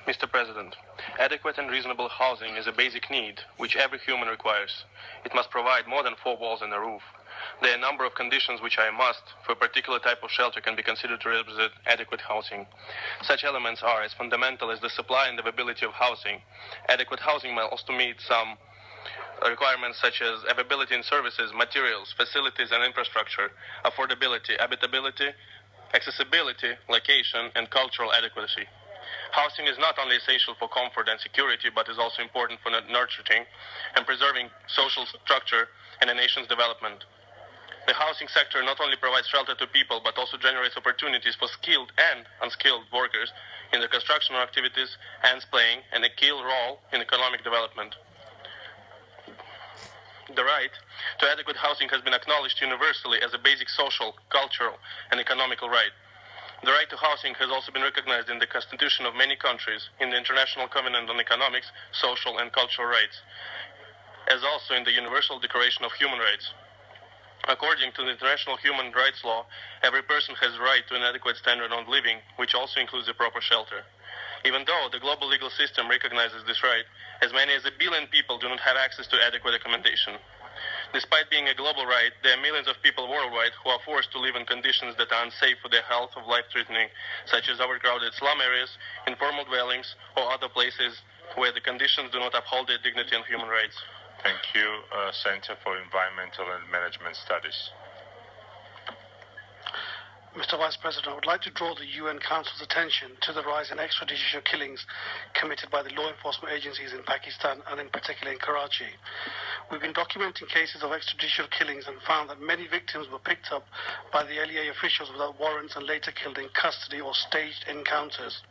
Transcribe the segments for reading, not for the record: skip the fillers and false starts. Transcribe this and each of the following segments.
Mr. President, adequate and reasonable housing is a basic need which every human requires. It must provide more than 4 walls and a roof. There are a number of conditions which are a must for a particular type of shelter can be considered to represent adequate housing. Such elements are as fundamental as the supply and availability of housing. Adequate housing must also meet some requirements such as availability in services, materials, facilities and infrastructure, affordability, habitability, accessibility, location, and cultural adequacy. Housing is not only essential for comfort and security, but is also important for nurturing and preserving social structure and a nation's development. The housing sector not only provides shelter to people, but also generates opportunities for skilled and unskilled workers in the construction activities, hence playing a key role in economic development. The right to adequate housing has been acknowledged universally as a basic social, cultural, and economical right. The right to housing has also been recognized in the constitution of many countries, in the International Covenant on Economics, Social, and Cultural Rights, as also in the Universal Declaration of Human Rights. According to the international human rights law, every person has the right to an adequate standard of living, which also includes a proper shelter. Even though the global legal system recognizes this right, as many as 1 billion people do not have access to adequate accommodation. Despite being a global right, there are millions of people worldwide who are forced to live in conditions that are unsafe for their health or life-threatening, such as overcrowded slum areas, informal dwellings, or other places where the conditions do not uphold their dignity and human rights. Thank you, Center for Environmental and Management Studies. Mr. Vice President, I would like to draw the UN Council's attention to the rise in extrajudicial killings committed by the law enforcement agencies in Pakistan and in particular in Karachi. We've been documenting cases of extrajudicial killings and found that many victims were picked up by the LEA officials without warrants and later killed in custody or staged encounters.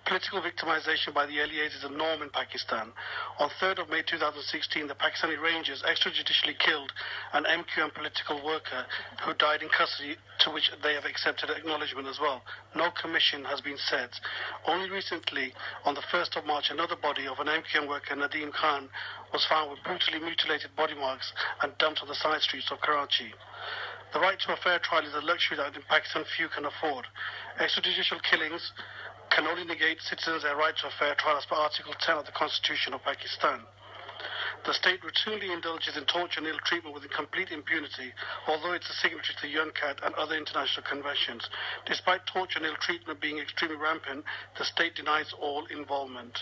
Political victimization by the LEAs is a norm in Pakistan. On 3rd of May 2016, the Pakistani Rangers extrajudicially killed an MQM political worker who died in custody, to which they have accepted acknowledgement as well. No commission has been set. Only recently, on the 1st of March, another body of an MQM worker, Nadeem Khan, was found with brutally mutilated body marks and dumped on the side streets of Karachi. The right to a fair trial is a luxury that in Pakistan few can afford. Extrajudicial killings can only negate citizens their right to a fair trial as per Article 10 of the Constitution of Pakistan. The state routinely indulges in torture and ill treatment with complete impunity, although it's a signatory to the UNCAT and other international conventions. Despite torture and ill treatment being extremely rampant, the state denies all involvement.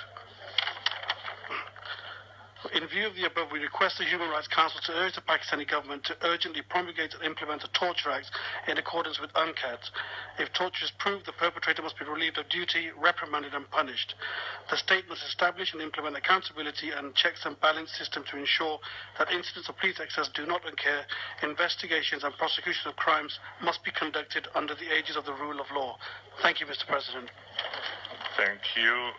In view of the above, we request the Human Rights Council to urge the Pakistani government to urgently promulgate and implement the Torture Act in accordance with UNCAT. If torture is proved, the perpetrator must be relieved of duty, reprimanded and punished. The state must establish and implement accountability and checks and balance system to ensure that incidents of police excess do not occur. Investigations and prosecutions of crimes must be conducted under the aegis of the rule of law. Thank you, Mr. President. Thank you.